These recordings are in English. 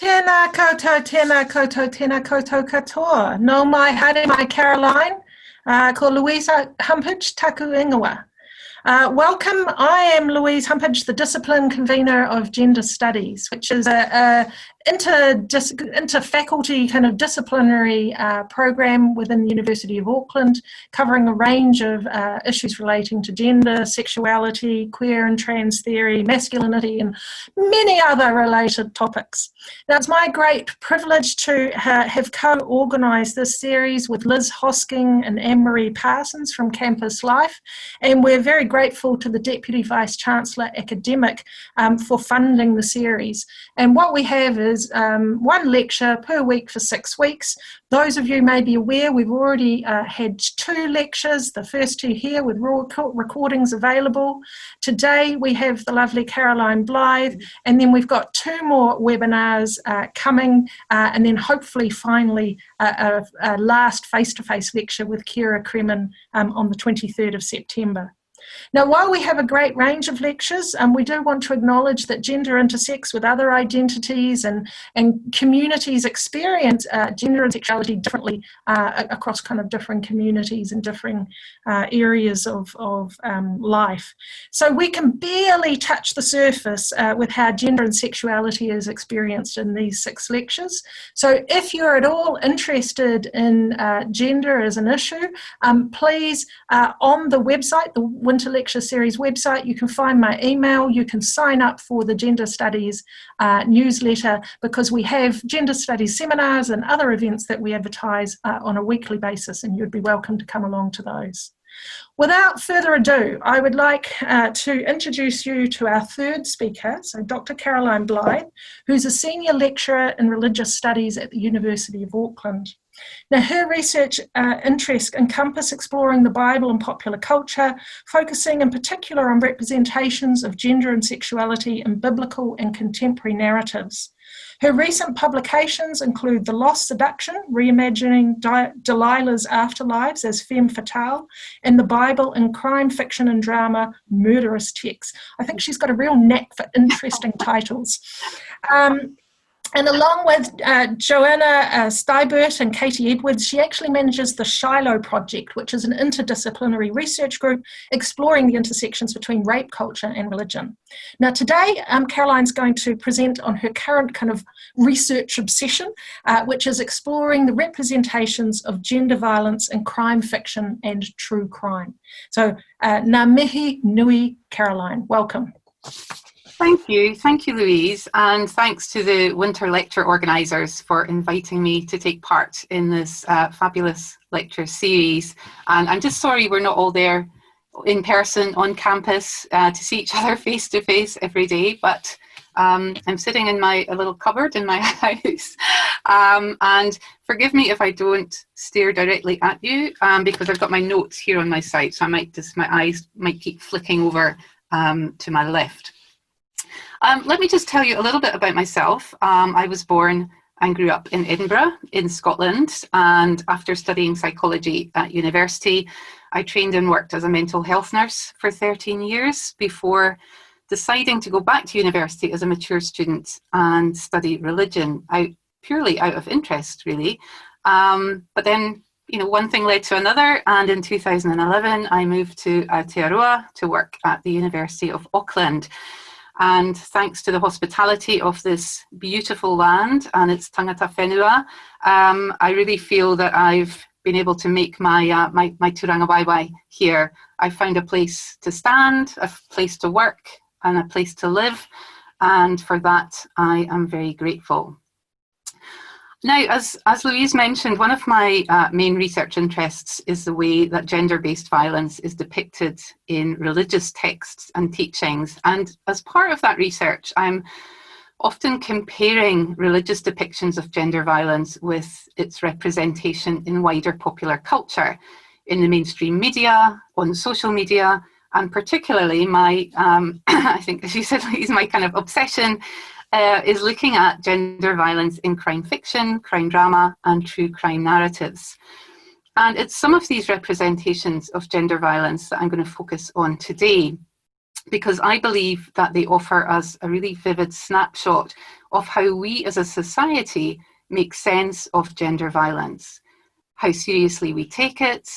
Tēnā koutou, tēnā koutou, tēnā koutou katoa. No mai haere mai Caroline, ko Louise Humpage, taku ingoa. Welcome, I am Louise Humpage, the Discipline Convener of Gender Studies, which is a inter-faculty kind of disciplinary program within the University of Auckland, covering a range of issues relating to gender, sexuality, queer and trans theory, masculinity, and many other related topics. Now, it's my great privilege to have co-organised this series with Liz Hosking and Anne-Marie Parsons from Campus Life, and we're very grateful to the Deputy Vice-Chancellor Academic for funding the series. And what we have is one lecture per week for 6 weeks. Those of you may be aware we've already had 2 lectures, the first 2 here with raw recordings available. Today we have the lovely Caroline Blyth, and then we've got 2 more webinars coming, and then hopefully finally a last face-to-face lecture with Kira Kremen on the 23rd of September. Now, while we have a great range of lectures, we do want to acknowledge that gender intersects with other identities, and communities experience gender and sexuality differently across kind of different communities and different areas of life. So we can barely touch the surface with how gender and sexuality is experienced in these 6 lectures. So if you're at all interested in gender as an issue, please, on the website, the Winter Lecture Series website, you can find my email. You can sign up for the Gender Studies newsletter, because we have Gender Studies seminars and other events that we advertise on a weekly basis, and you'd be welcome to come along to those. Without further ado, I would like to introduce you to our 3rd speaker, so Dr. Caroline Blyth, who's a Senior Lecturer in Religious Studies at the University of Auckland. Now, her research interests encompass exploring the Bible and popular culture, focusing in particular on representations of gender and sexuality in biblical and contemporary narratives. Her recent publications include The Lost Seduction, Reimagining Delilah's Afterlives as Femme Fatale, and The Bible in Crime, Fiction and Drama, Murderous Texts. I think she's got a real knack for interesting titles. And along with Joanna Stibert and Katie Edwards, she actually manages the Shiloh Project, which is an interdisciplinary research group exploring the intersections between rape culture and religion. Now today, Caroline's going to present on her current kind of research obsession, which is exploring the representations of gender violence in crime fiction and true crime. So, ngā mihi nui, Caroline, welcome. Thank you, Louise, and thanks to the Winter Lecture organisers for inviting me to take part in this fabulous lecture series. And I'm just sorry we're not all there in person on campus to see each other face to face every day, but I'm sitting in a little cupboard in my house, and forgive me if I don't stare directly at you, because I've got my notes here on my side, so my eyes might keep flicking over to my left. Let me just tell you a little bit about myself. I was born and grew up in Edinburgh in Scotland, and after studying psychology at university, I trained and worked as a mental health nurse for 13 years before deciding to go back to university as a mature student and study religion, purely out of interest, really. But then, one thing led to another, and in 2011, I moved to Aotearoa to work at the University of Auckland. And thanks to the hospitality of this beautiful land and its tangata whenua, I really feel that I've been able to make my turanga waiwai here. I found a place to stand, a place to work, and a place to live, and for that I am very grateful. Now, as Louise mentioned, one of my main research interests is the way that gender-based violence is depicted in religious texts and teachings. And as part of that research, I'm often comparing religious depictions of gender violence with its representation in wider popular culture, in the mainstream media, on social media, and particularly my, I think as you said, Louise, my kind of obsession is looking at gender violence in crime fiction, crime drama, and true crime narratives. And it's some of these representations of gender violence that I'm going to focus on today. because I believe that they offer us a really vivid snapshot of how we as a society make sense of gender violence, how seriously we take it,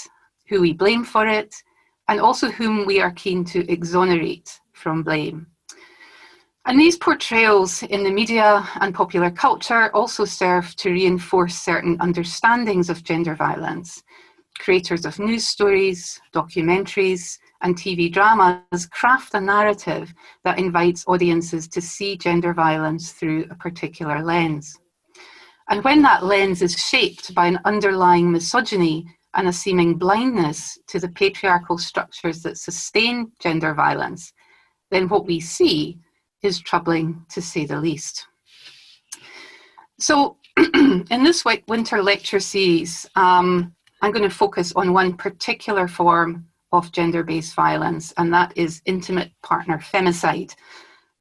who we blame for it, and also whom we are keen to exonerate from blame. And these portrayals in the media and popular culture also serve to reinforce certain understandings of gender violence. Creators of news stories, documentaries, and TV dramas craft a narrative that invites audiences to see gender violence through a particular lens. And when that lens is shaped by an underlying misogyny and a seeming blindness to the patriarchal structures that sustain gender violence, then what we see is troubling, to say the least. So in this winter lecture series, I'm going to focus on one particular form of gender-based violence, and that is intimate partner femicide,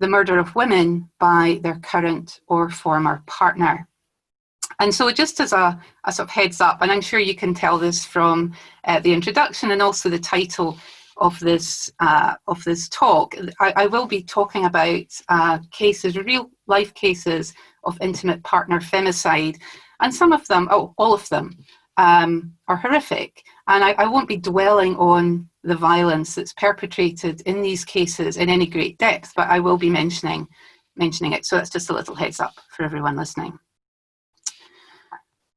the murder of women by their current or former partner. And so just as a sort of heads up, and I'm sure you can tell this from the introduction and also the title of this talk, I will be talking about cases, real life cases of intimate partner femicide, and some of them, all of them, are horrific. And I won't be dwelling on the violence that's perpetrated in these cases in any great depth, but I will be mentioning it. So that's just a little heads up for everyone listening.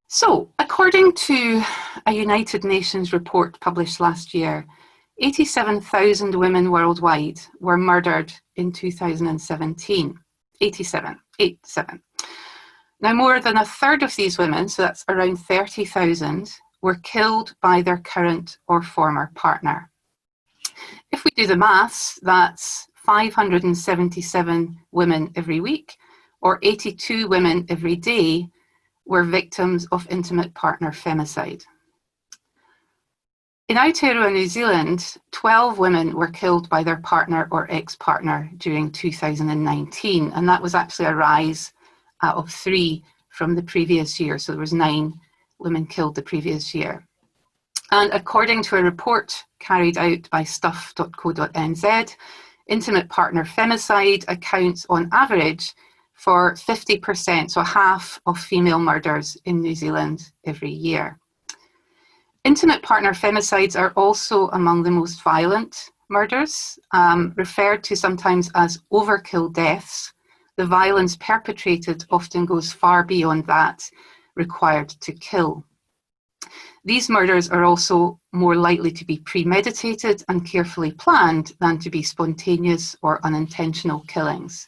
So, according to a United Nations report published last year, 87,000 women worldwide were murdered in 2017. 87. Now, more than a third of these women, so that's around 30,000, were killed by their current or former partner. If we do the maths, that's 577 women every week, or 82 women every day, were victims of intimate partner femicide. In Aotearoa, New Zealand, 12 women were killed by their partner or ex-partner during 2019, and that was actually a rise of 3 from the previous year, so there was 9 women killed the previous year. And according to a report carried out by stuff.co.nz, intimate partner femicide accounts on average for 50%, so half of female murders in New Zealand every year. Intimate partner femicides are also among the most violent murders, referred to sometimes as overkill deaths. The violence perpetrated often goes far beyond that required to kill. These murders are also more likely to be premeditated and carefully planned than to be spontaneous or unintentional killings.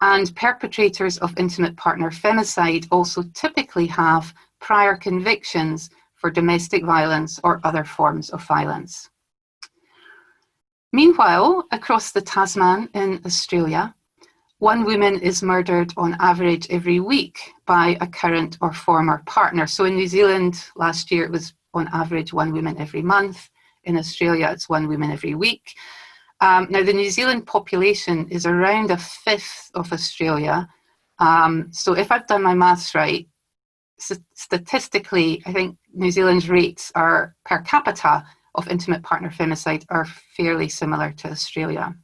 And perpetrators of intimate partner femicide also typically have prior convictions for domestic violence or other forms of violence. Meanwhile, across the Tasman in Australia, 1 woman is murdered on average every week by a current or former partner. So in New Zealand last year, it was on average 1 woman every month. In Australia, it's 1 woman every week. Now, the New Zealand population is around 1/5 of Australia. So if I've done my maths right, statistically, I think New Zealand's rates are per capita of intimate partner femicide are fairly similar to Australia.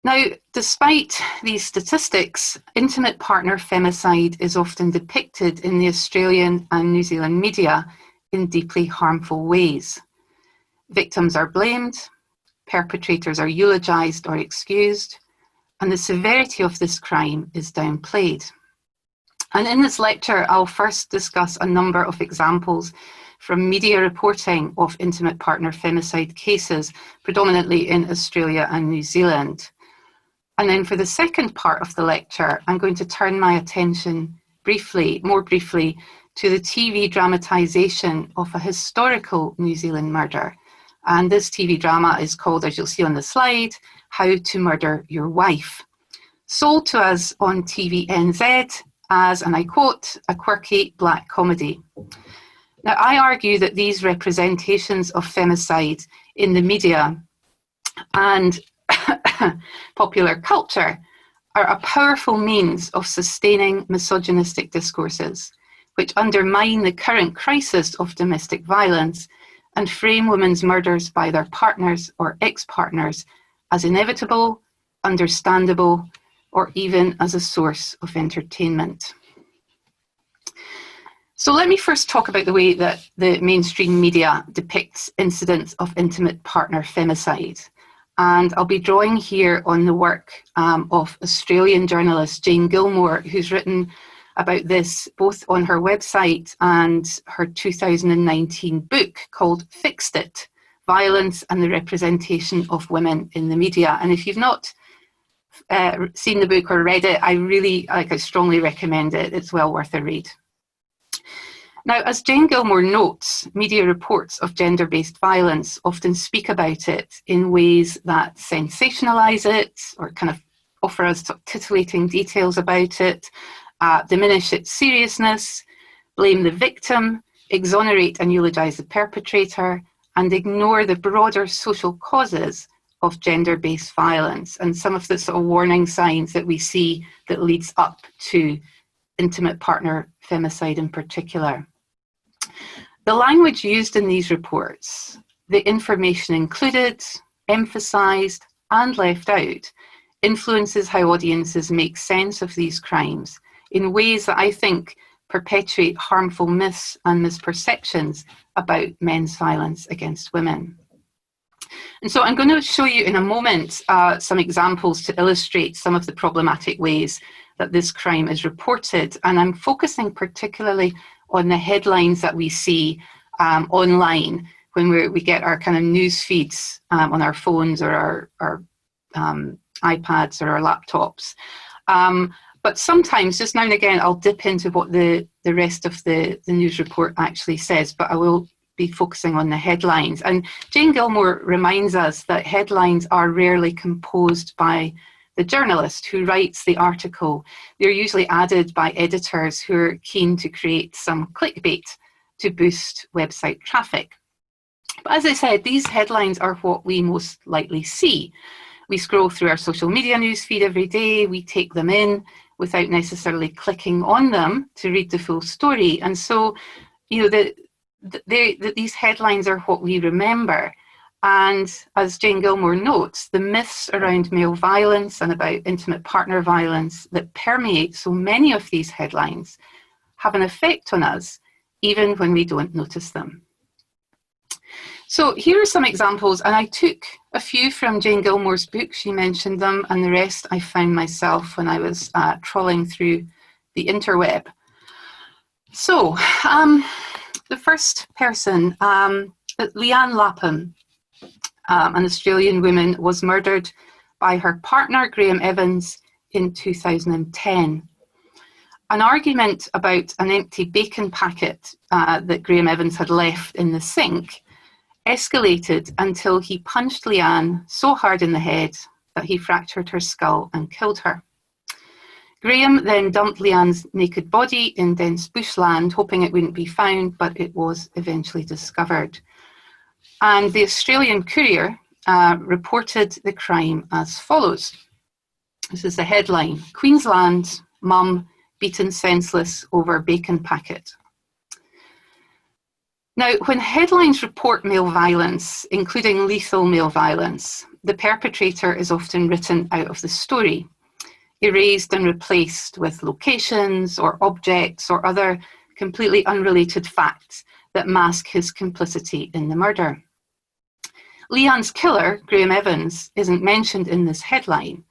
Now, despite these statistics, intimate partner femicide is often depicted in the Australian and New Zealand media in deeply harmful ways. Victims are blamed, perpetrators are eulogised or excused, and the severity of this crime is downplayed. And in this lecture, I'll first discuss a number of examples from media reporting of intimate partner femicide cases, predominantly in Australia and New Zealand. And then for the second part of the lecture, I'm going to turn my attention more briefly, to the TV dramatisation of a historical New Zealand murder. And this TV drama is called, as you'll see on the slide, How to Murder Your Wife, sold to us on TVNZ as, and I quote, a quirky black comedy. Now, I argue that these representations of femicide in the media and popular culture are a powerful means of sustaining misogynistic discourses, which undermine the current crisis of domestic violence and frame women's murders by their partners or ex-partners as inevitable, understandable, or even as a source of entertainment. So let me first talk about the way that the mainstream media depicts incidents of intimate partner femicide. And I'll be drawing here on the work of Australian journalist Jane Gilmore, who's written about this both on her website and her 2019 book called Fixed It: Violence and the Representation of Women in the Media. And if you've not seen the book or read it, I strongly recommend it. It's well worth a read. Now, as Jane Gilmore notes, media reports of gender-based violence often speak about it in ways that sensationalise it or kind of offer us titillating details about it, diminish its seriousness, blame the victim, exonerate and eulogise the perpetrator, and ignore the broader social causes of gender-based violence and some of the sort of warning signs that we see that leads up to intimate partner femicide in particular. The language used in these reports, the information included, emphasised, and left out, influences how audiences make sense of these crimes in ways that I think perpetuate harmful myths and misperceptions about men's violence against women. And so I'm going to show you in a moment some examples to illustrate some of the problematic ways that this crime is reported. And I'm focusing particularly on the headlines that we see online when we get our kind of news feeds on our phones or our iPads or our laptops. But sometimes, just now and again, I'll dip into what the rest of the news report actually says, but I will be focusing on the headlines. And Jane Gilmore reminds us that headlines are rarely composed by the journalist who writes the article. They're usually added by editors who are keen to create some clickbait to boost website traffic. But as I said, these headlines are what we most likely see. We scroll through our social media newsfeed every day, we take them in without necessarily clicking on them to read the full story. And so, you know, these headlines are what we remember. And as Jane Gilmore notes, the myths around male violence and about intimate partner violence that permeate so many of these headlines have an effect on us, even when we don't notice them. So here are some examples, and I took a few from Jane Gilmore's book. She mentioned them, and the rest I found myself when I was trawling through the interweb. So the first person, Leanne Lapham, an Australian woman, was murdered by her partner, Graham Evans, in 2010. An argument about an empty bacon packet that Graham Evans had left in the sink escalated until he punched Leanne so hard in the head that he fractured her skull and killed her. Graham then dumped Leanne's naked body in dense bushland, hoping it wouldn't be found, but it was eventually discovered. And the Australian Courier reported the crime as follows. This is the headline: Queensland mum beaten senseless over bacon packet. Now, when headlines report male violence, including lethal male violence, the perpetrator is often written out of the story, erased and replaced with locations or objects or other completely unrelated facts that mask his complicity in the murder. Leanne's killer, Graham Evans, isn't mentioned in this headline.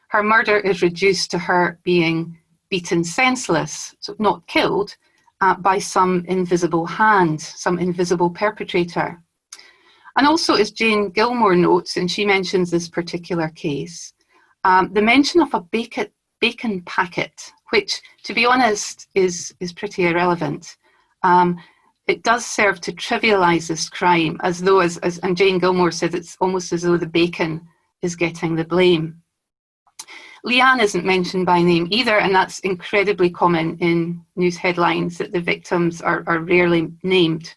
Her murder is reduced to her being beaten senseless, so not killed, by some invisible hand, some invisible perpetrator. And also, as Jane Gilmore notes, and she mentions this particular case, the mention of a bacon packet, which, to be honest, is pretty irrelevant. It does serve to trivialise this crime, as though, and Jane Gilmore said, it's almost as though the bacon is getting the blame. Leanne isn't mentioned by name either, and that's incredibly common in news headlines, that the victims are rarely named.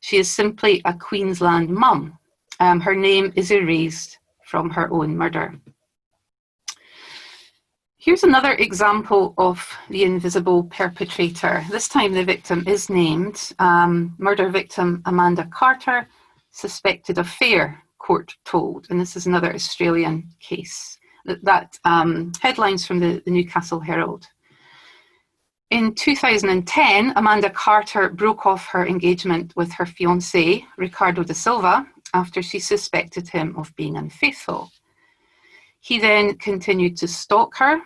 She is simply a Queensland mum. Her name is erased from her own murder. Here's another example of the invisible perpetrator. This time the victim is named. Murder victim Amanda Carter, suspected affair, court told. And this is another Australian case. That headlines from the Newcastle Herald. In 2010, Amanda Carter broke off her engagement with her fiancé, Ricardo da Silva, after she suspected him of being unfaithful. He then continued to stalk her,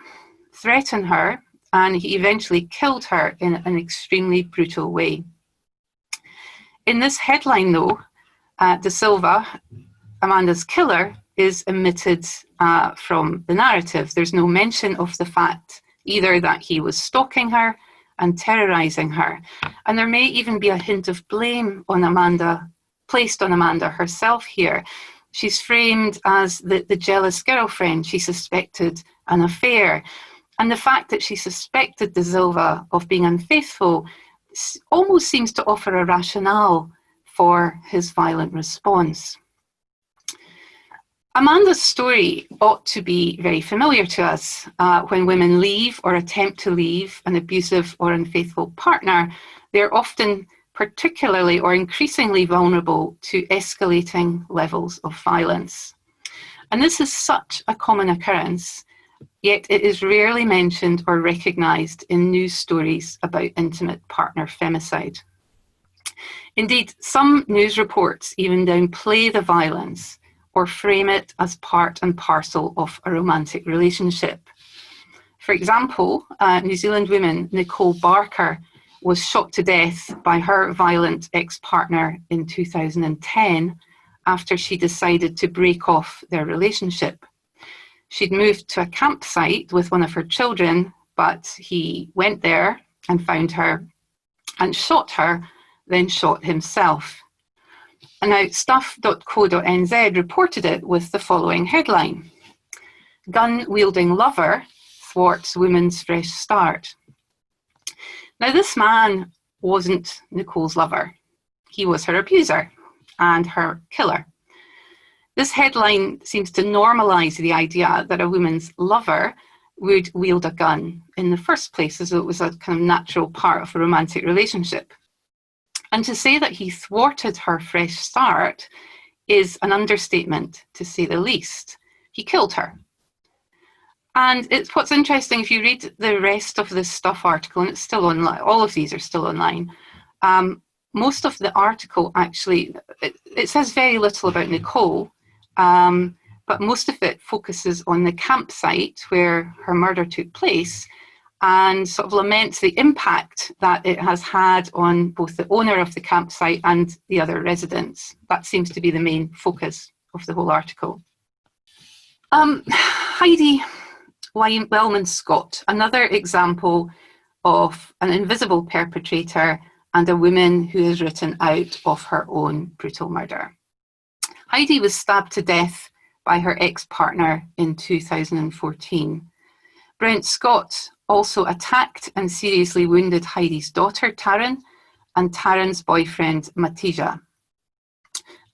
threaten her, and he eventually killed her in an extremely brutal way. In this headline, though, Da Silva, Amanda's killer, is omitted from the narrative. There's no mention of the fact either that he was stalking her and terrorising her. And there may even be a hint of blame on Amanda, placed on Amanda herself here. She's framed as the jealous girlfriend. She suspected an affair. And the fact that she suspected Da Silva of being unfaithful almost seems to offer a rationale for his violent response. Amanda's story ought to be very familiar to us. When women leave or attempt to leave an abusive or unfaithful partner, they're often particularly or increasingly vulnerable to escalating levels of violence. And this is such a common occurrence, yet it is rarely mentioned or recognised in news stories about intimate partner femicide. Indeed, some news reports even downplay the violence or frame it as part and parcel of a romantic relationship. For example, New Zealand woman Nicole Barker was shot to death by her violent ex-partner in 2010 after she decided to break off their relationship. She'd moved to a campsite with one of her children, but he went there and found her and shot her, then shot himself. And now stuff.co.nz reported it with the following headline: "Gun-wielding lover thwarts woman's fresh start." Now, this man wasn't Nicole's lover. He was her abuser and her killer. This headline seems to normalise the idea that a woman's lover would wield a gun in the first place, as though it was a kind of natural part of a romantic relationship. And to say that he thwarted her fresh start is an understatement, to say the least. He killed her. And it's what's interesting, if you read the rest of this Stuff article, and it's still online, all of these are still online, most of the article actually, it says very little about Nicole, but most of it focuses on the campsite where her murder took place and sort of laments the impact that it has had on both the owner of the campsite and the other residents. That seems to be the main focus of the whole article. Heidi Wellman Scott, another example of an invisible perpetrator and a woman who is written out of her own brutal murder. Heidi was stabbed to death by her ex-partner in 2014. Brent Scott also attacked and seriously wounded Heidi's daughter, Taryn, and Taryn's boyfriend, Matija.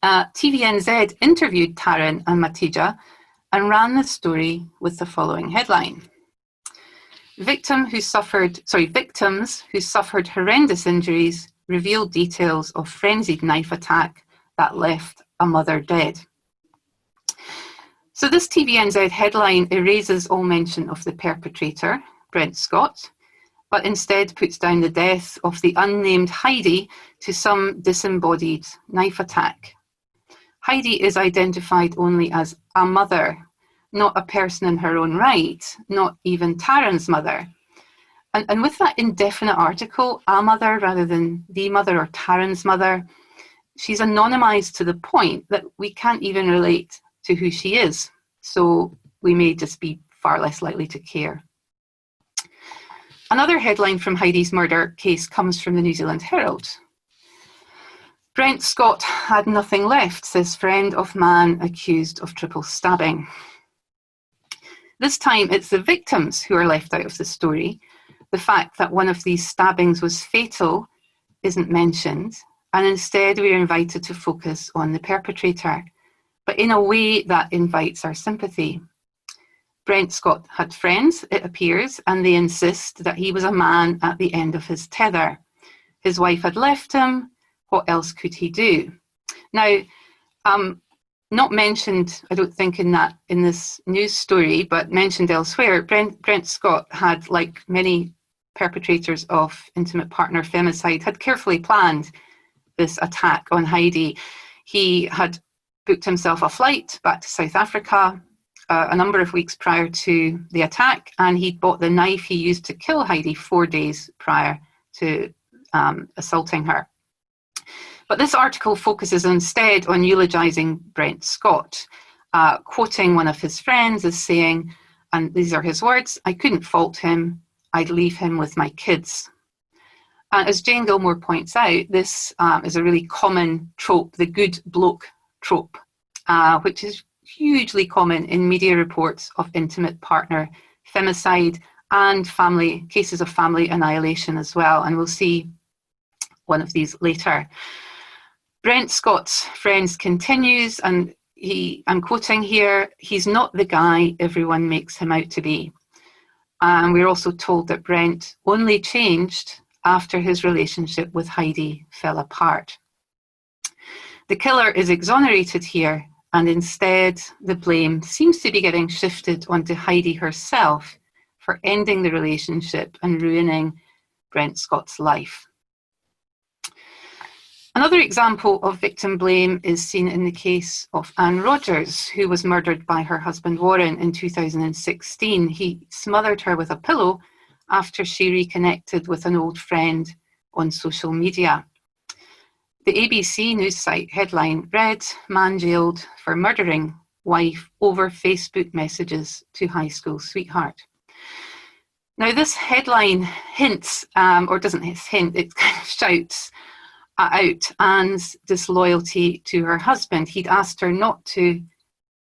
TVNZ interviewed Taryn and Matija and ran the story with the following headline: Victims who suffered horrendous injuries revealed details of frenzied knife attack that left a mother dead. So this TVNZ headline erases all mention of the perpetrator, Brent Scott, but instead puts down the death of the unnamed Heidi to some disembodied knife attack. Heidi is identified only as a mother, not a person in her own right, not even Taryn's mother. And with that indefinite article, a mother rather than the mother or Taryn's mother, she's anonymised to the point that we can't even relate to who she is. So we may just be far less likely to care. Another headline from Heidi's murder case comes from the New Zealand Herald. Brent Scott had nothing left, says friend of man accused of triple stabbing. This time it's the victims who are left out of the story. The fact that one of these stabbings was fatal isn't mentioned, and instead we are invited to focus on the perpetrator, but in a way that invites our sympathy. Brent Scott had friends, it appears, and they insist that he was a man at the end of his tether. His wife had left him. What else could he do? Now, not mentioned, I don't think, in this news story, but mentioned elsewhere, Brent Scott had, like many perpetrators of intimate partner femicide, had carefully planned this attack on Heidi. He had booked himself a flight back to South Africa a number of weeks prior to the attack, and he'd bought the knife he used to kill Heidi 4 days prior to assaulting her. But this article focuses instead on eulogising Brent Scott, quoting one of his friends as saying, and these are his words, "I couldn't fault him, I'd leave him with my kids." And as Jane Gilmore points out, this is a really common trope, the good bloke trope, which is hugely common in media reports of intimate partner femicide and cases of family annihilation as well. And we'll see one of these later. Brent Scott's friends continues, and I'm quoting here, "He's not the guy everyone makes him out to be." And we're also told that Brent only changed after his relationship with Heidi fell apart. The killer is exonerated here, and instead the blame seems to be getting shifted onto Heidi herself for ending the relationship and ruining Brent Scott's life. Another example of victim blame is seen in the case of Anne Rogers, who was murdered by her husband Warren in 2016. He smothered her with a pillow after she reconnected with an old friend on social media. The ABC news site headline read, "Man jailed for murdering wife over Facebook messages to high school sweetheart." Now this headline hints, or doesn't hint, it kind of shouts out Anne's disloyalty to her husband. He'd asked her not to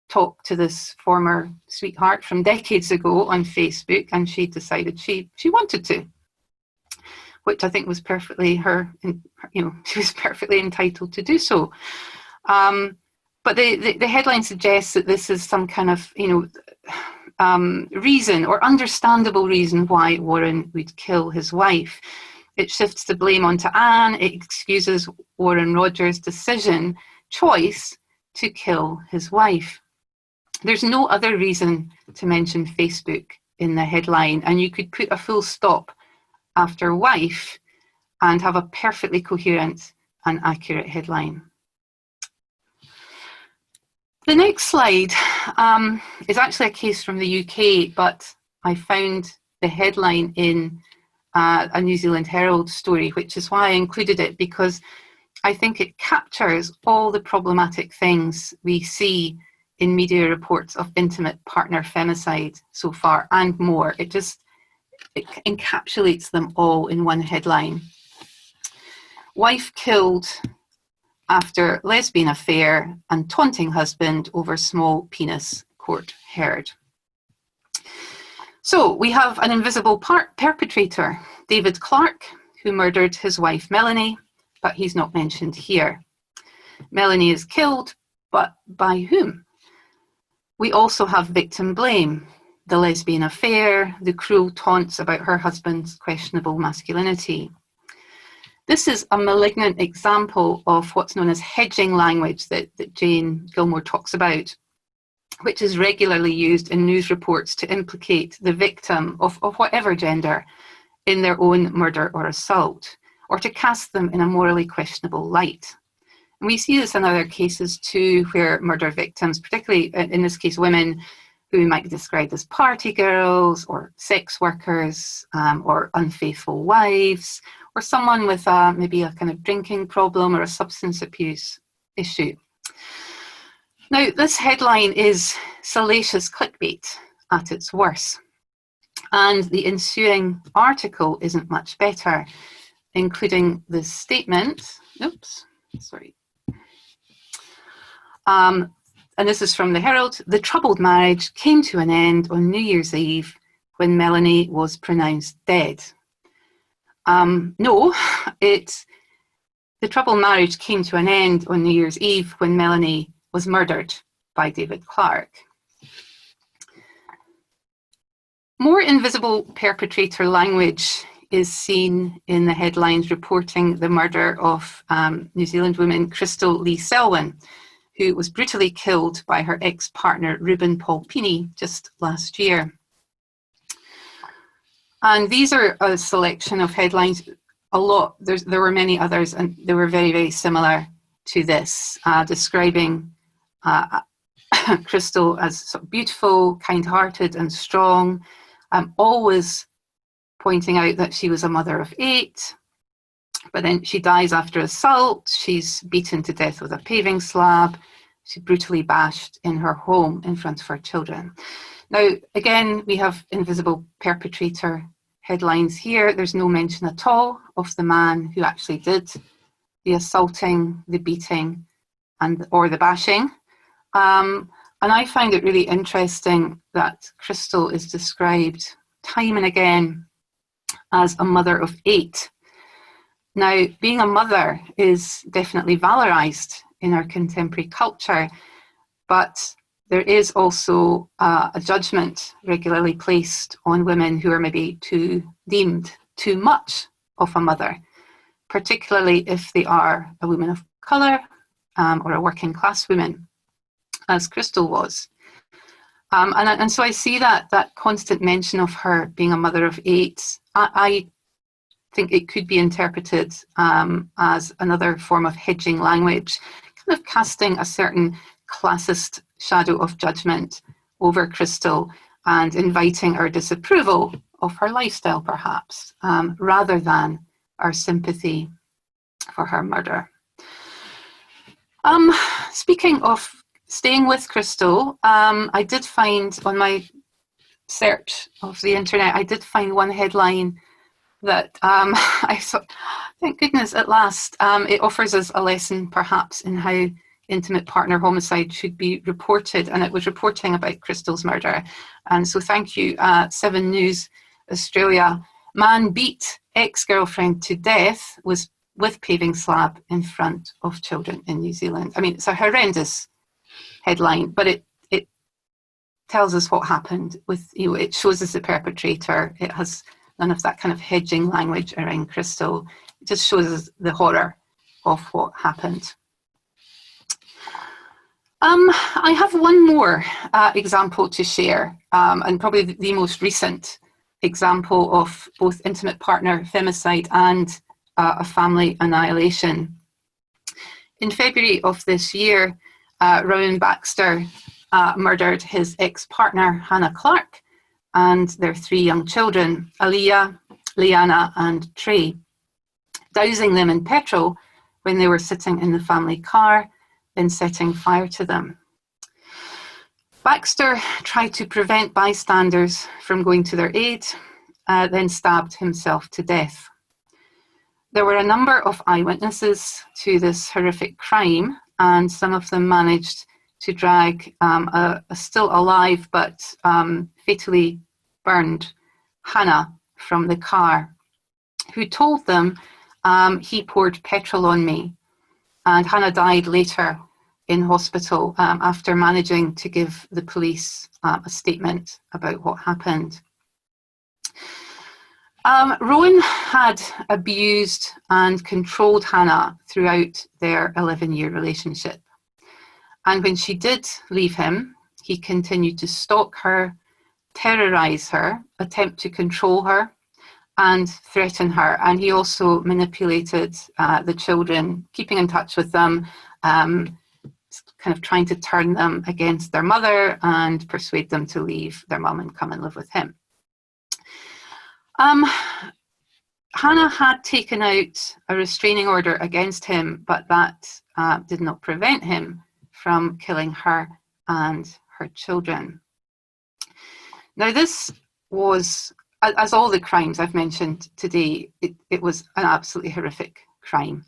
talk to this former sweetheart from decades ago on Facebook, and she decided she wanted to, which I think was perfectly she was perfectly entitled to do so. But the headline suggests that this is some kind of reason or understandable reason why Warren would kill his wife. It shifts the blame onto Anne. It excuses Warren Rogers' choice to kill his wife. There's no other reason to mention Facebook in the headline, and you could put a full stop after wife and have a perfectly coherent and accurate headline. The next slide is actually a case from the UK, but I found the headline in a New Zealand Herald story, which is why I included it, because I think it captures all the problematic things we see in media reports of intimate partner femicide so far and more. It encapsulates them all in one headline. Wife killed after lesbian affair and taunting husband over small penis, court heard. So we have an invisible perpetrator, David Clark, who murdered his wife Melanie, but he's not mentioned here. Melanie is killed, but by whom? We also have victim blame, the lesbian affair, the cruel taunts about her husband's questionable masculinity. This is a malignant example of what's known as hedging language that Jane Gilmore talks about, which is regularly used in news reports to implicate the victim of whatever gender in their own murder or assault, or to cast them in a morally questionable light. And we see this in other cases too, where murder victims, particularly in this case women who might be described as party girls or sex workers or unfaithful wives, or someone with maybe a kind of drinking problem or a substance abuse issue. Now, this headline is salacious clickbait at its worst, and the ensuing article isn't much better, including the statement, and this is from the Herald, "The troubled marriage came to an end on New Year's Eve when Melanie was pronounced dead." No, the troubled marriage came to an end on New Year's Eve when Melanie was murdered by David Clark. More invisible perpetrator language is seen in the headlines reporting the murder of New Zealand woman Crystal Lee Selwyn, who was brutally killed by her ex-partner Ruben Paulpini just last year. And these are a selection of headlines. There were many others, and they were very, very similar to this, describing Crystal as sort of beautiful, kind-hearted and strong, always pointing out that she was a mother of 8, but then she dies after assault, she's beaten to death with a paving slab, she's brutally bashed in her home in front of her children. Now, again, we have invisible perpetrator headlines here. There's no mention at all of the man who actually did the assaulting, the beating, or the bashing. And I find it really interesting that Crystal is described time and again as a mother of 8. Now, being a mother is definitely valorized in our contemporary culture, but there is also a judgment regularly placed on women who are maybe deemed too much of a mother, particularly if they are a woman of colour or a working class woman, as Crystal was. And so I see that constant mention of her being a mother of 8. I think it could be interpreted as another form of hedging language, kind of casting a certain classist shadow of judgment over Crystal and inviting our disapproval of her lifestyle, perhaps, rather than our sympathy for her murder. Speaking of staying with Crystal, I did find on my search of the internet, I did find one headline that I thought, thank goodness, at last, it offers us a lesson perhaps in how intimate partner homicide should be reported, and it was reporting about Crystal's murder. And so thank you, 7 News Australia. Man beat ex-girlfriend to death with paving slab in front of children in New Zealand. I mean, it's a horrendous headline, but it tells us what happened with, it shows us the perpetrator. It has none of that kind of hedging language around Crystal. It just shows us the horror of what happened. I have one more example to share, and probably the most recent example of both intimate partner femicide and a family annihilation. In February of this year, Rowan Baxter murdered his ex-partner Hannah Clark and their 3 young children, Aaliyah, Liana and Trey, dousing them in petrol when they were sitting in the family car, then setting fire to them. Baxter tried to prevent bystanders from going to their aid, then stabbed himself to death. There were a number of eyewitnesses to this horrific crime, and some of them managed to drag a still alive but fatally burned Hannah from the car, who told them, he poured petrol on me. And Hannah died later in hospital after managing to give the police a statement about what happened. Rowan had abused and controlled Hannah throughout their 11-year relationship. And when she did leave him, he continued to stalk her, terrorise her, attempt to control her, and threaten her. And he also manipulated the children, keeping in touch with them, kind of trying to turn them against their mother and persuade them to leave their mum and come and live with him. Hannah had taken out a restraining order against him, but that did not prevent him from killing her and her children. Now, this was, as all the crimes I've mentioned today, it was an absolutely horrific crime.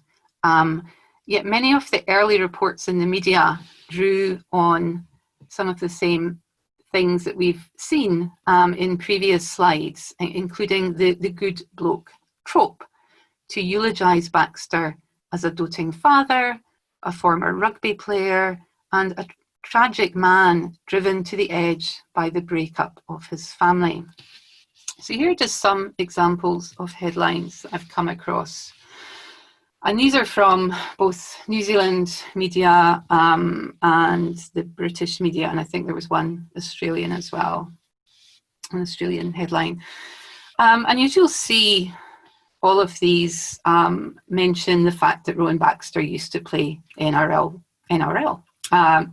Yet many of the early reports in the media drew on some of the same things that we've seen in previous slides, including the good bloke trope, to eulogise Baxter as a doting father, a former rugby player, and tragic man driven to the edge by the breakup of his family. So here are just some examples of headlines that I've come across. And these are from both New Zealand media and the British media, and I think there was one Australian as well, an Australian headline. And you'll see all of these mention the fact that Rowan Baxter used to play NRL.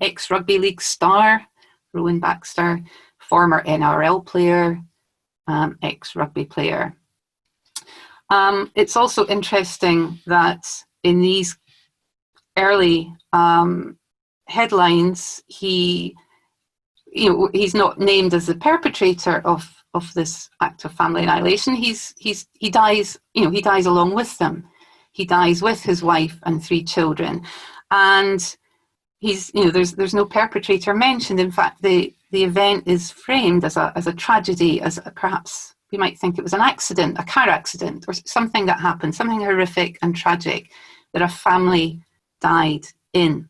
Ex-rugby league star, Rowan Baxter, former NRL player, ex-rugby player. It's also interesting that in these early headlines, he's not named as the perpetrator of this act of family annihilation. He dies along with them. He dies with his wife and 3 children, and there's no perpetrator mentioned. In fact, the event is framed as a tragedy, as perhaps we might think it was an accident, a car accident, or something that happened, something horrific and tragic that a family died in.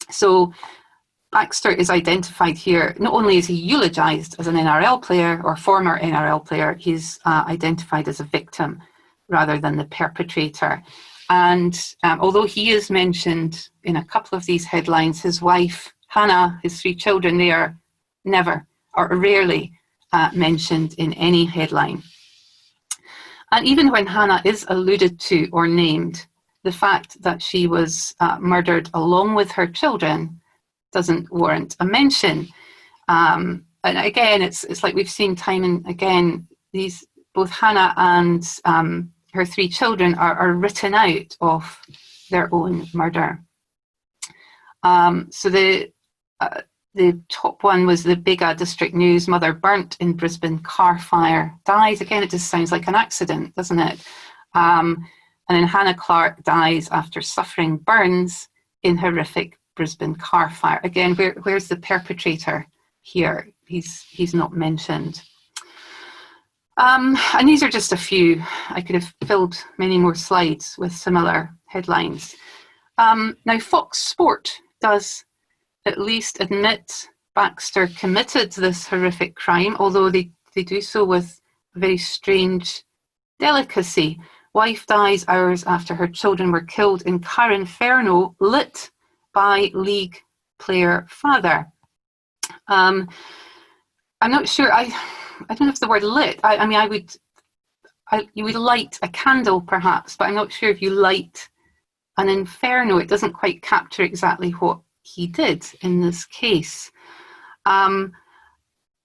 So Baxter is identified here. Not only is he eulogized as an NRL player or former NRL player, he's identified as a victim rather than the perpetrator. And although he is mentioned in a couple of these headlines, his wife, Hannah, his 3 children, they are never or rarely mentioned in any headline. And even when Hannah is alluded to or named, the fact that she was murdered along with her children doesn't warrant a mention. And again, it's like we've seen time and again, both Hannah and her 3 children are written out of their own murder. So the top one was the Bega District News: mother burnt in Brisbane car fire dies. Again, it just sounds like an accident, doesn't it? And then Hannah Clark dies after suffering burns in horrific Brisbane car fire. Again, where's the perpetrator here? He's not mentioned. And these are just a few. I could have filled many more slides with similar headlines. Now, Fox Sport does at least admit Baxter committed this horrific crime, although they do so with a very strange delicacy. Wife dies hours after her children were killed in car inferno lit by league player father. I'm not sure. I don't know if the word lit. I mean, you would light a candle perhaps, but I'm not sure if you light an inferno. It doesn't quite capture exactly what he did in this case. And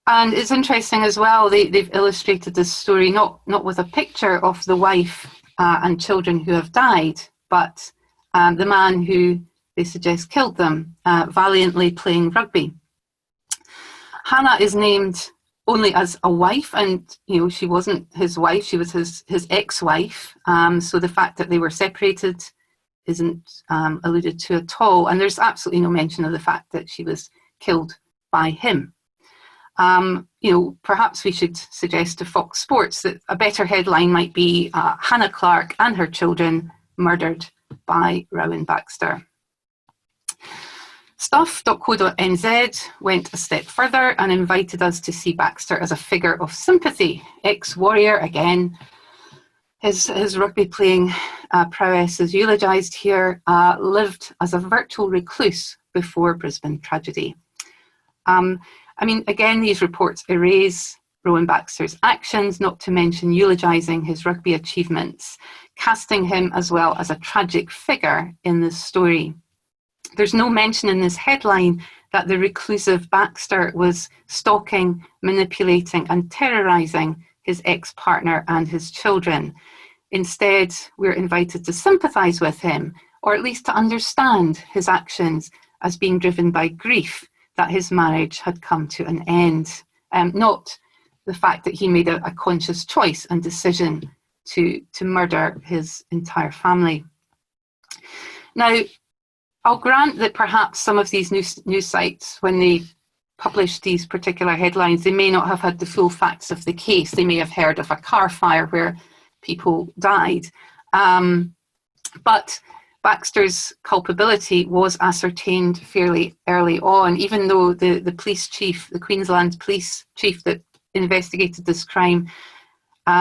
it's interesting as well, they've illustrated this story not with a picture of the wife and children who have died, but the man who they suggest killed them, valiantly playing rugby. Hannah is named only as a wife, and she wasn't his wife, she was his ex-wife. So the fact that they were separated isn't alluded to at all, and there's absolutely no mention of the fact that she was killed by him. Perhaps we should suggest to Fox Sports that a better headline might be Hannah Clark and her children murdered by Rowan Baxter. Stuff.co.nz went a step further and invited us to see Baxter as a figure of sympathy. Ex-warrior, again, his rugby playing prowess is eulogised here, lived as a virtual recluse before Brisbane tragedy. Again, these reports erase Rowan Baxter's actions, not to mention eulogising his rugby achievements, casting him as well as a tragic figure in this story. There's no mention in this headline that the reclusive Baxter was stalking, manipulating and terrorising his ex-partner and his children. Instead, we're invited to sympathise with him, or at least to understand his actions as being driven by grief that his marriage had come to an end, not the fact that he made a conscious choice and decision to murder his entire family. Now, I'll grant that perhaps some of these news sites, when they publish these particular headlines, they may not have had the full facts of the case. They may have heard of a car fire where people died. But Baxter's culpability was ascertained fairly early on, even though the police chief, the Queensland police chief that investigated this crime,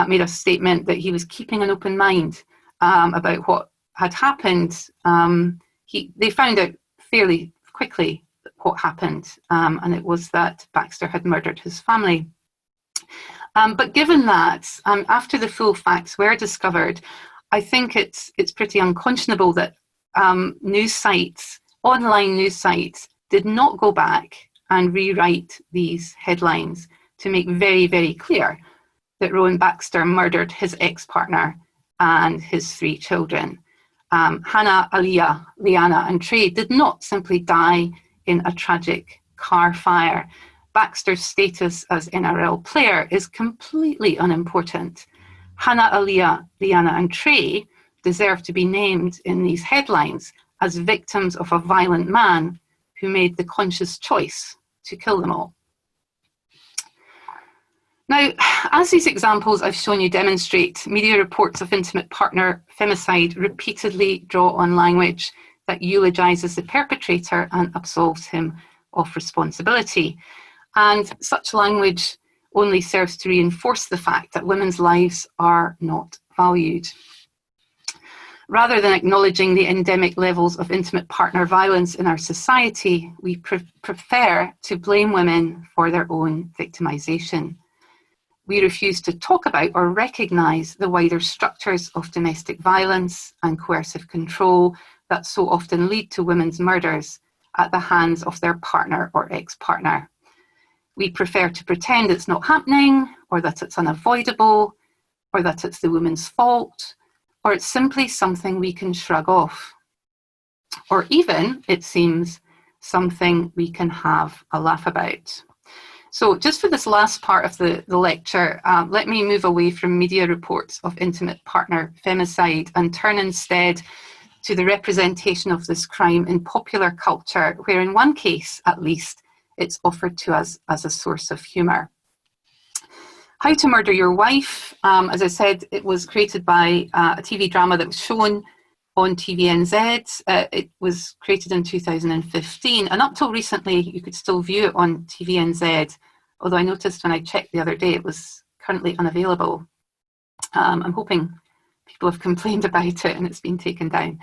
made a statement that he was keeping an open mind about what had happened. They found out fairly quickly what happened, and it was that Baxter had murdered his family. But given that, after the full facts were discovered, I think it's pretty unconscionable that news sites, online news sites, did not go back and rewrite these headlines to make very, very clear that Rowan Baxter murdered his ex-partner and his 3 children. Hannah, Aaliyah, Leanna and Trey did not simply die in a tragic car fire. Baxter's status as NRL player is completely unimportant. Hannah, Aaliyah, Leanna and Trey deserve to be named in these headlines as victims of a violent man who made the conscious choice to kill them all. Now, as these examples I've shown you demonstrate, media reports of intimate partner femicide repeatedly draw on language that eulogises the perpetrator and absolves him of responsibility. And such language only serves to reinforce the fact that women's lives are not valued. Rather than acknowledging the endemic levels of intimate partner violence in our society, we prefer to blame women for their own victimisation. We refuse to talk about or recognise the wider structures of domestic violence and coercive control that so often lead to women's murders at the hands of their partner or ex-partner. We prefer to pretend it's not happening, or that it's unavoidable, or that it's the woman's fault, or it's simply something we can shrug off. Or even, it seems, something we can have a laugh about. So just for this last part of the lecture, let me move away from media reports of intimate partner femicide and turn instead to the representation of this crime in popular culture, where in one case, at least, it's offered to us as a source of humour. How to Murder Your Wife, as I said, it was created by a TV drama that was shown on TVNZ. It was created in 2015, and up till recently you could still view it on TVNZ, although I noticed when I checked the other day it was currently unavailable. I'm hoping people have complained about it and it's been taken down.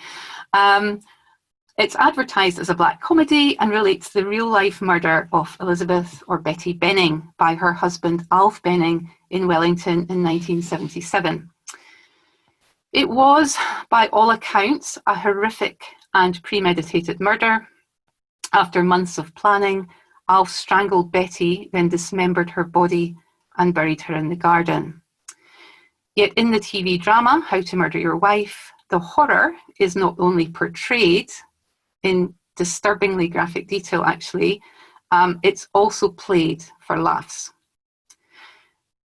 It's advertised as a black comedy and relates the real-life murder of Elizabeth, or Betty Benning, by her husband Alf Benning in Wellington in 1977. It was, by all accounts, a horrific and premeditated murder. After months of planning, Alf strangled Betty, then dismembered her body and buried her in the garden. Yet in the TV drama, How to Murder Your Wife, the horror is not only portrayed in disturbingly graphic detail, actually, it's also played for laughs.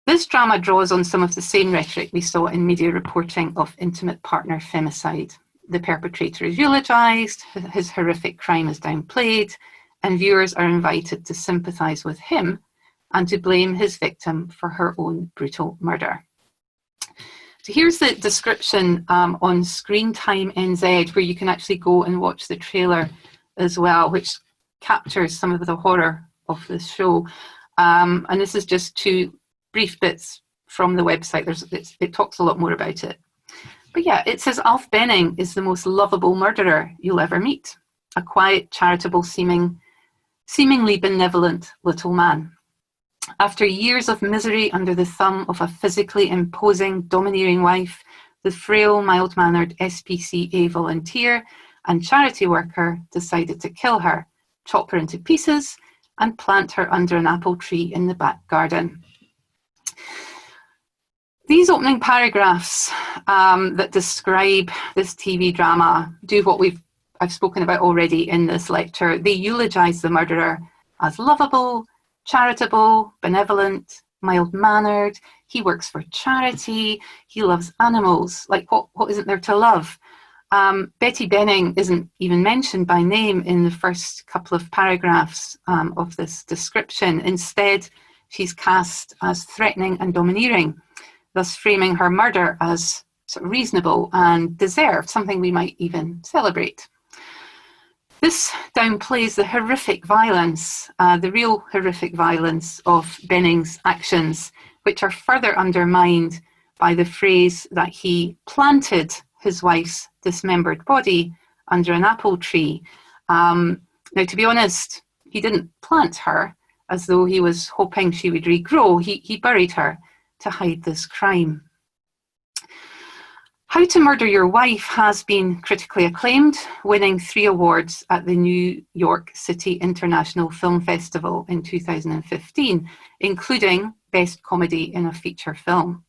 This drama draws on some of the same rhetoric we saw in media reporting of intimate partner femicide. The perpetrator is eulogised, his horrific crime is downplayed, and viewers are invited to sympathise with him and to blame his victim for her own brutal murder. So here's the description on Screen Time NZ, where you can actually go and watch the trailer as well, which captures some of the horror of this show. And this is just 2 brief bits from the website. It talks a lot more about it. But yeah, it says Alf Benning is the most lovable murderer you'll ever meet. A quiet, charitable, seemingly benevolent little man. After years of misery under the thumb of a physically imposing, domineering wife, the frail, mild-mannered SPCA volunteer and charity worker decided to kill her, chop her into pieces, and plant her under an apple tree in the back garden. These opening paragraphs that describe this TV drama do what I've spoken about already in this lecture. They eulogise the murderer as lovable, charitable, benevolent, mild-mannered. He works for charity. He loves animals. Like, what isn't there to love? Betty Benning isn't even mentioned by name in the first couple of paragraphs of this description. Instead, she's cast as threatening and domineering, thus framing her murder as sort of reasonable and deserved, something we might even celebrate. This downplays the horrific violence, the real horrific violence of Benning's actions, which are further undermined by the phrase that he planted his wife's dismembered body under an apple tree. Now, to be honest, he didn't plant her as though he was hoping she would regrow. He buried her to hide this crime. How to Murder Your Wife has been critically acclaimed, winning 3 awards at the New York City International Film Festival in 2015, including Best Comedy in a Feature Film.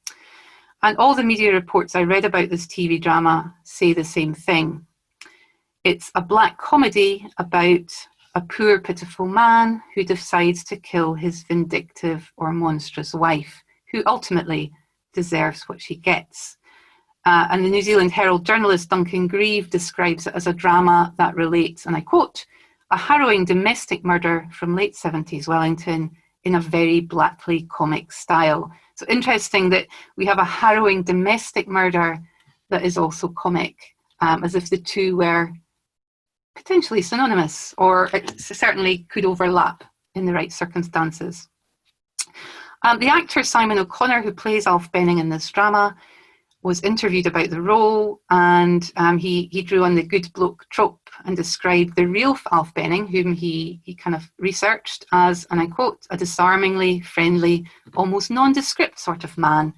And all the media reports I read about this TV drama say the same thing. It's a black comedy about a poor, pitiful man who decides to kill his vindictive or monstrous wife, who ultimately deserves what she gets. And the New Zealand Herald journalist Duncan Grieve describes it as a drama that relates, and I quote, a harrowing domestic murder from late 70s Wellington in a very blackly comic style. So interesting that we have a harrowing domestic murder that is also comic, as if the two were potentially synonymous, or it certainly could overlap in the right circumstances. The actor Simon O'Connor, who plays Alf Benning in this drama, was interviewed about the role, and he drew on the good bloke trope and described the real Alf Benning, whom he kind of researched as, and I quote, a disarmingly friendly, almost nondescript sort of man,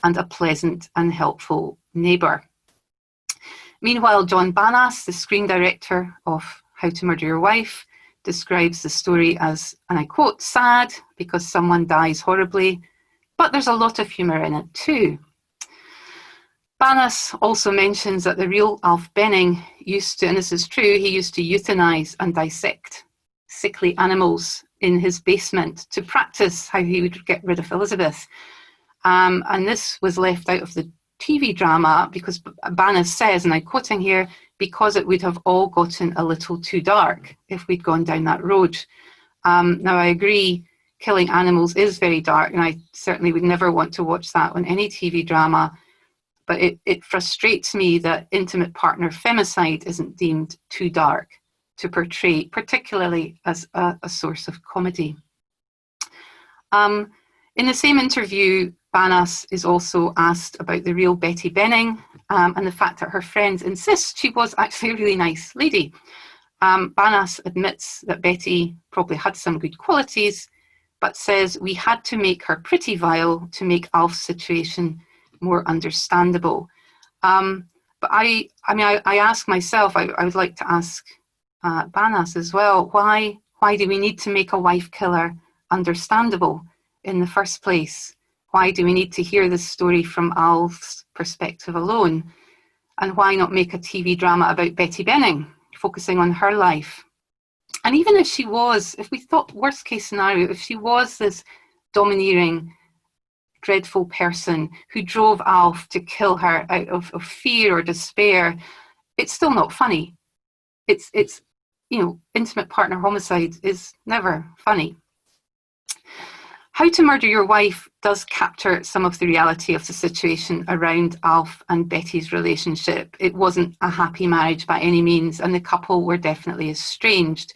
and a pleasant and helpful neighbour. Meanwhile, John Banas, the screen director of How to Murder Your Wife, describes the story as, and I quote, sad because someone dies horribly, but there's a lot of humour in it too. Banas also mentions that the real Alf Benning used to, and this is true, he used to euthanize and dissect sickly animals in his basement to practice how he would get rid of Elizabeth. And this was left out of the TV drama because Banas says, and I'm quoting here, because it would have all gotten a little too dark if we'd gone down that road. Now, I agree, killing animals is very dark, and I certainly would never want to watch that on any TV drama. But it frustrates me that intimate partner femicide isn't deemed too dark to portray, particularly as a source of comedy. In the same interview, Banas is also asked about the real Betty Benning and the fact that her friends insist she was actually a really nice lady. Banas admits that Betty probably had some good qualities, but says we had to make her pretty vile to make Alf's situation more understandable. But I ask myself, I would like to ask Banas as well, why do we need to make a wife killer understandable in the first place? Why do we need to hear this story from Alf's perspective alone? And why not make a TV drama about Betty Benning, focusing on her life? And even if she was, if we thought worst case scenario, if she was this domineering, dreadful person who drove Alf to kill her out of fear or despair, it's still not funny. It's intimate partner homicide is never funny. How to Murder Your Wife does capture some of the reality of the situation around Alf and Betty's relationship. It wasn't a happy marriage by any means, and the couple were definitely estranged.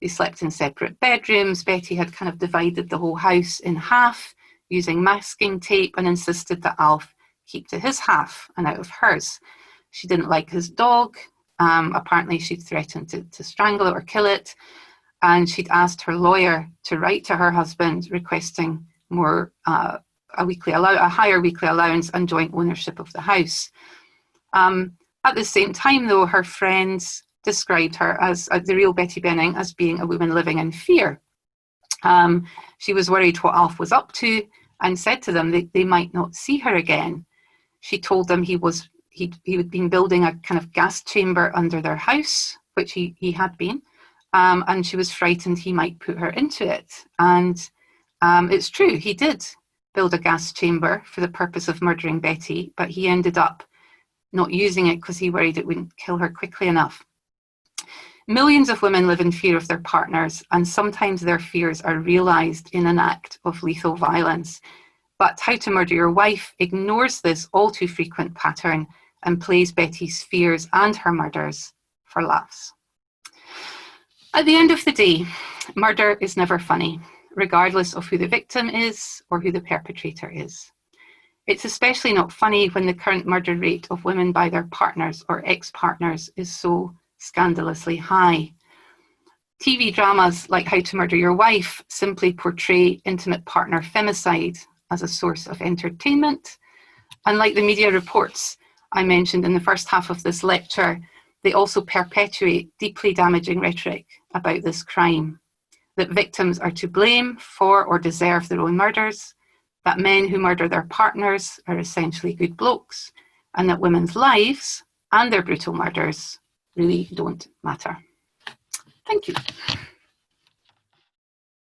They slept in separate bedrooms. Betty had kind of divided the whole house in half using masking tape and insisted that Alf keep to his half and out of hers. She didn't like his dog. Apparently she'd threatened to strangle it or kill it. And she'd asked her lawyer to write to her husband requesting a higher weekly allowance and joint ownership of the house. At the same time, though, her friends described her as the real Betty Benning as being a woman living in fear. She was worried what Alf was up to and said to them they might not see her again. She told them he'd been building a kind of gas chamber under their house, which he had been, and she was frightened he might put her into it. And it's true, he did build a gas chamber for the purpose of murdering Betty, but he ended up not using it because he worried it wouldn't kill her quickly enough. Millions of women live in fear of their partners, and sometimes their fears are realised in an act of lethal violence. But How to Murder Your Wife ignores this all too frequent pattern and plays Betty's fears and her murders for laughs. At the end of the day, murder is never funny, regardless of who the victim is or who the perpetrator is. It's especially not funny when the current murder rate of women by their partners or ex-partners is so scandalously high. TV dramas like How to Murder Your Wife simply portray intimate partner femicide as a source of entertainment. And like the media reports I mentioned in the first half of this lecture, they also perpetuate deeply damaging rhetoric about this crime, that victims are to blame for or deserve their own murders, that men who murder their partners are essentially good blokes, and that women's lives and their brutal murders really don't matter. Thank you.